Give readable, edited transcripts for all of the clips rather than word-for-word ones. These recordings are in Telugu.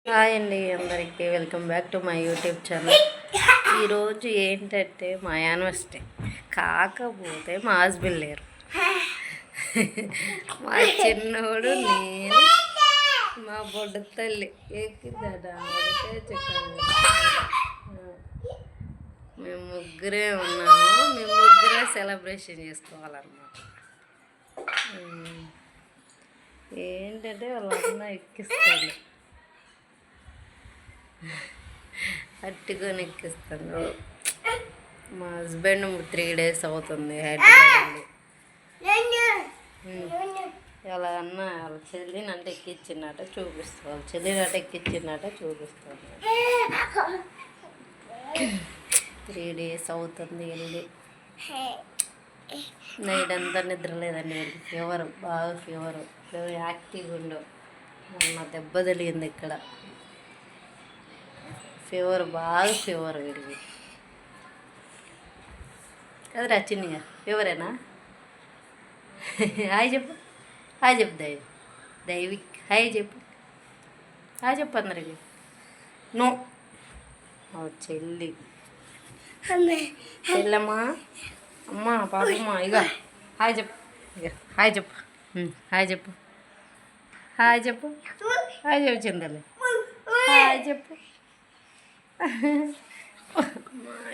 హాయ్ అండి, అందరికీ welcome back to my YouTube channel. ఈరోజు ఏంటంటే మా యానివర్సరీ, కాకపోతే మా హస్బెండ్ లేరు. మా చిన్నోడు, నేను, మా బొడ్డ తల్లి ఎక్కిద్దట మేము ముగ్గురే ఉన్నాము. మేము ముగ్గురే సెలబ్రేషన్ చేసుకోవాలన్నమాట. ఏంటంటే వాళ్ళందరూ ఎక్కిస్తాడు, అట్టుకొని ఎక్కిస్తాను. మా హస్బెండ్ 3 days అవుతుంది హైదరాబాద్. ఎలా అన్నా వాళ్ళ చెల్లిని అంటే ఎక్కించినట్ట చూపిస్తాను, వాళ్ళ చెల్లిని అంటే ఎక్కించినట్ట చూపిస్తాను. 3 days అవుతుంది వెళ్ళి. నైట్ అంతా నిద్ర లేదండి వెళ్ళి. ఫీవర్, బాగా ఫీవర్ యాక్టివ్గా ఉండవు. మొన్న దెబ్బ తెలియంది ఇక్కడ. ఫీవర్, బాగా ఫీవర్ వీడికి. కదరా చిన్నగా ఫీవరేనా? హాయ్ చెప్పు, హాయ్ చెప్పు దైవిక్, హాయ్ చెప్పు, హాయ్ చెప్పు అందరికి. నో చెల్లి, చెల్లమ్మా, అమ్మ, పాపమ్మ, ఇక హాయ్ చెప్పు, ఇక హాయ్ చెప్పు, హాయ్ చెప్పు, హాయ్ చెప్పు, హాయ్ చెప్పు చిందలే, హాయ్ చెప్పు.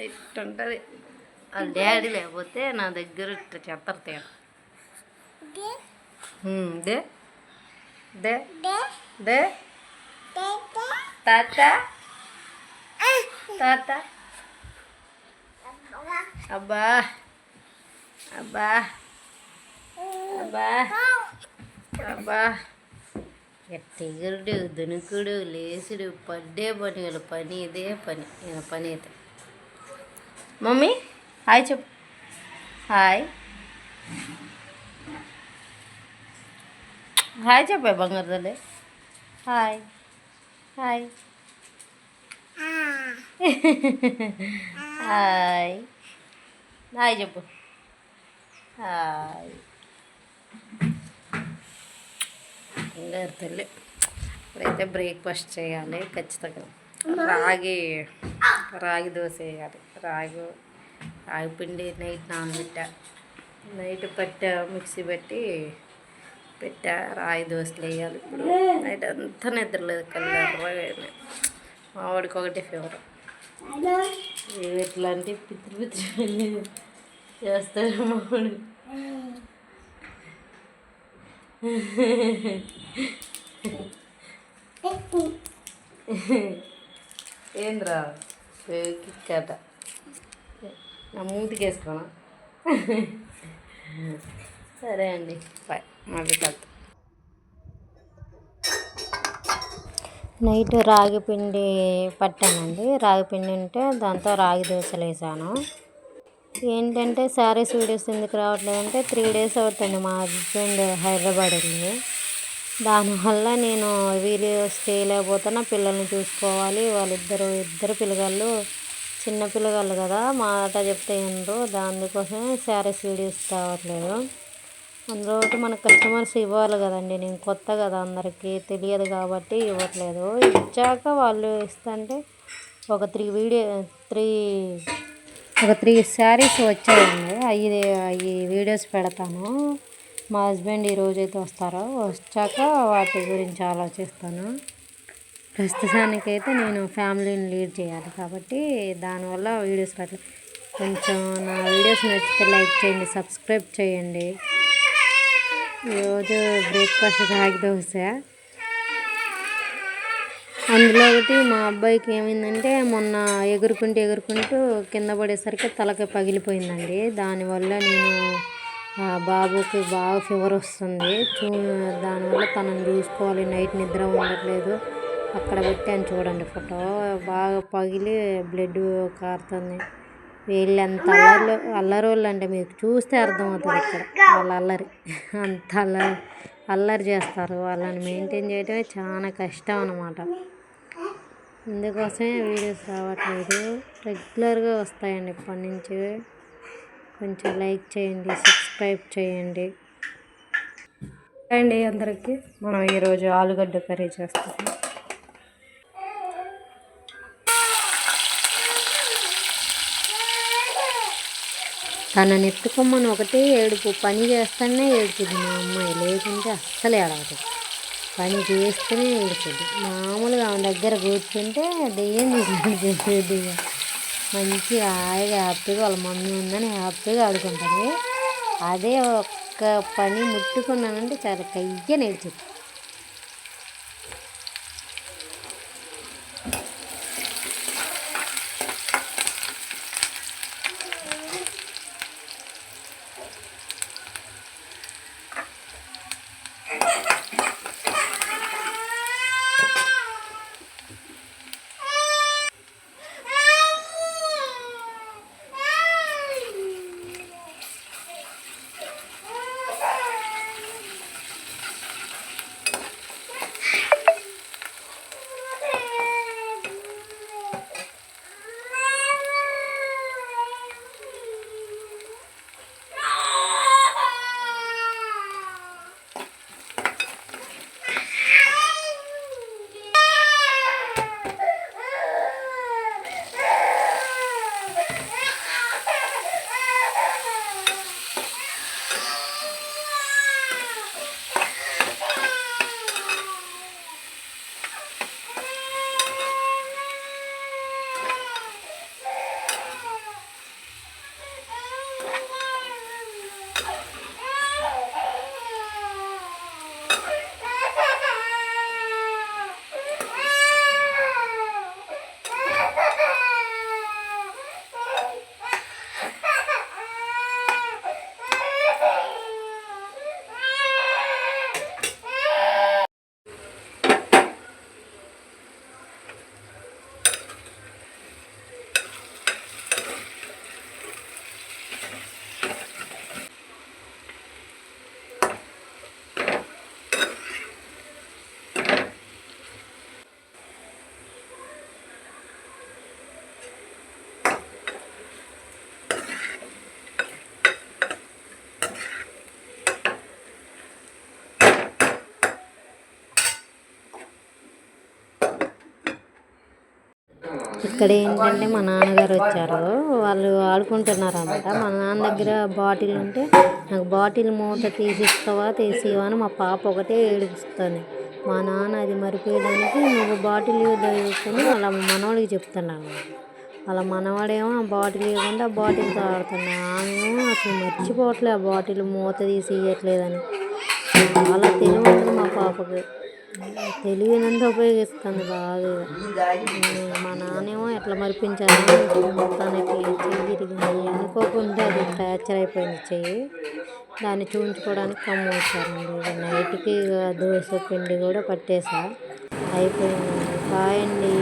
ఇట్టుంటుంది వాళ్ళ డాడీ లేకపోతే నా దగ్గర ఇట్లా చెత్తారు తేడా. దే దే దే తాత తాత, అబ్బా అబ్బా అబ్బా అబ్బా, ఎగురుడు, దునుకుడు, లేసుడు, పడ్డే పని. వీళ్ళ పని ఇదే పని, ఈయన పని అయితే. మమ్మీ హాయ్ చెప్పు, హాయ్ హాయ్ చెప్పే బంగారు తల్లి, హాయ్ హాయ్ హాయ్ హాయ్ చెప్పు, హాయ్ బంగారు తల్లి. ఇప్పుడైతే బ్రేక్ఫాస్ట్ చేయాలి ఖచ్చితంగా. రాగి దోశ వేయాలి. రాగి పిండి నైట్ నానబెట్టా, నైట్ మిక్సీ పెట్టా రాగి దోశలు వేయాలి. ఇప్పుడు నైట్ అంతా నిద్రలేదు, కళ్ళు ఎర్రగా. మా వాడికి ఒకటే ఫీవర్. ఇట్లాంటి పిత్రి చేస్తాడు మా వాడు. ఏంద్రా కిక్కట, నా మూతికి వేసుకోనా? సరే అండి, బాయ్, మళ్ళీ కలుద్దాం. నైట్ రాగి పిండి పట్టానండి. రాగి పిండి ఉంటే దాంతో రాగి దోశలు వేసాను. ఏంటంటే శారీస్ వీడియోస్ ఎందుకు రావట్లేదంటే 3 days అవుతుంది మా హస్బెండ్ హైదరాబాద్ వెళ్ళి. దానివల్ల నేను వీడియోస్ చేయలేకపోతున్నా. పిల్లల్ని చూసుకోవాలి. ఇద్దరు పిల్లగాళ్ళు, చిన్న పిల్లగాళ్ళు కదా, మాట చెప్తే వినరు. దానికోసమే శారీస్ వీడియోస్ రావట్లేదు. అందులో మనకు కస్టమర్స్ ఇవ్వాలి కదండి. నేను కొత్త కదా, అందరికీ తెలియదు కాబట్టి ఇవ్వట్లేదు. ఇచ్చాక వాళ్ళు ఇస్తుంటే ఒక 3 శారీస్ వచ్చాయండి. అవి వీడియోస్ పెడతాను. మా హస్బెండ్ ఈరోజైతే వస్తారో, వచ్చాక వాటి గురించి ఆలోచిస్తాను. ప్రస్తుతానికైతే నేను ఫ్యామిలీని లీడ్ చేయాలి కాబట్టి దానివల్ల వీడియోస్ పెట్టలేదు. కొంచెం నా వీడియోస్ నచ్చితే లైక్ చేయండి, సబ్స్క్రైబ్ చేయండి. ఈరోజు బ్రేక్ఫాస్ట్ రాగి దోశ. అందులో ఒకటి మా అబ్బాయికి ఏమైందంటే మొన్న ఎగురుకుంటూ కింద పడేసరికి తలకి పగిలిపోయిందండి. దానివల్ల నేను బాబుకి బాగా ఫీవర్ వస్తుంది. దానివల్ల తనని చూసుకోవాలి. నైట్ నిద్ర ఉండట్లేదు. అక్కడ పెట్టాను చూడండి ఫోటో. బాగా పగిలి బ్లడ్ కారుతుంది. వీళ్ళు ఎంత అల్లరోళ్ళు అంటే మీకు చూస్తే అర్థమవుతుంది. ఇక్కడ వాళ్ళ అంత అల్లరి చేస్తారు. వాళ్ళని మెయింటైన్ చేయడమే చాలా కష్టం అన్నమాట. అందుకోసమే వీడియోస్ రావట్లేదు. రెగ్యులర్గా వస్తాయండి ఇప్పటి నుంచి. కొంచెం లైక్ చేయండి, సబ్స్క్రైబ్ చేయండి అండి. అందరికీ మనం ఈరోజు ఆలుగడ్డ కర్రీ చేస్తాము. తనని ఎత్తుకోమని ఒకటే ఏడుపు. పని చేస్తేనే ఏడుపుద్ది మా అమ్మాయి, లేకుంటే అస్సలు ఏడవదు. పని చేస్తేనే ఏడుపుద్ది. మామూలుగా ఆమె దగ్గర కూర్చుంటే దెయ్యం తీసుకుంటుంది. మంచిగా హాయిగా హ్యాపీగా వాళ్ళ మమ్మీ ఉందని హ్యాపీగా ఆడుకుంటుంది. అదే ఒక్క పని ముట్టుకున్నానంటే చాలా కయ్య నేర్చుద్ది. ఇక్కడ ఏంటంటే మా నాన్నగారు వచ్చారు. వాళ్ళు ఆడుకుంటున్నారు అన్నమాట. మా నాన్న దగ్గర బాటిల్ ఉంటే నాకు బాటిల్ మూత తీసిస్తావా తీసివా అని మా పాప ఒకటే ఏడుస్తుంది. మా నాన్న అది మరిపోయడానికి నువ్వు బాటిల్ తీసుకొని వాళ్ళ మనవాడికి చెప్తున్నాను. వాళ్ళ మనవాడేమో ఆ బాటిల్ ఇవ్వకుండా ఆ బాటిల్తో ఆడుతున్నాడు. ఆమెమో అసలు మర్చిపోవట్లే ఆ బాటిల్ మూత తీసి ఇవ్వట్లేదని. చాలా తెలివి ఉంటుంది మా పాపకి. తెలివినంత ఉపయోగిస్తుంది బాగా. మా నాన్నేమో ఎట్లా మరిపించాలని మొత్తానికి చెయ్యి తిరిగింది. అనుకోకుండా అది ఫ్రాక్చర్ అయిపోయింది చెయ్యి. దాన్ని చూపించుకోవడానికి కమ్ము వచ్చారండి. నైట్కి దోశ పిండి కూడా పట్టేసా. అయిపోయిందండి. బాయ్ అండి.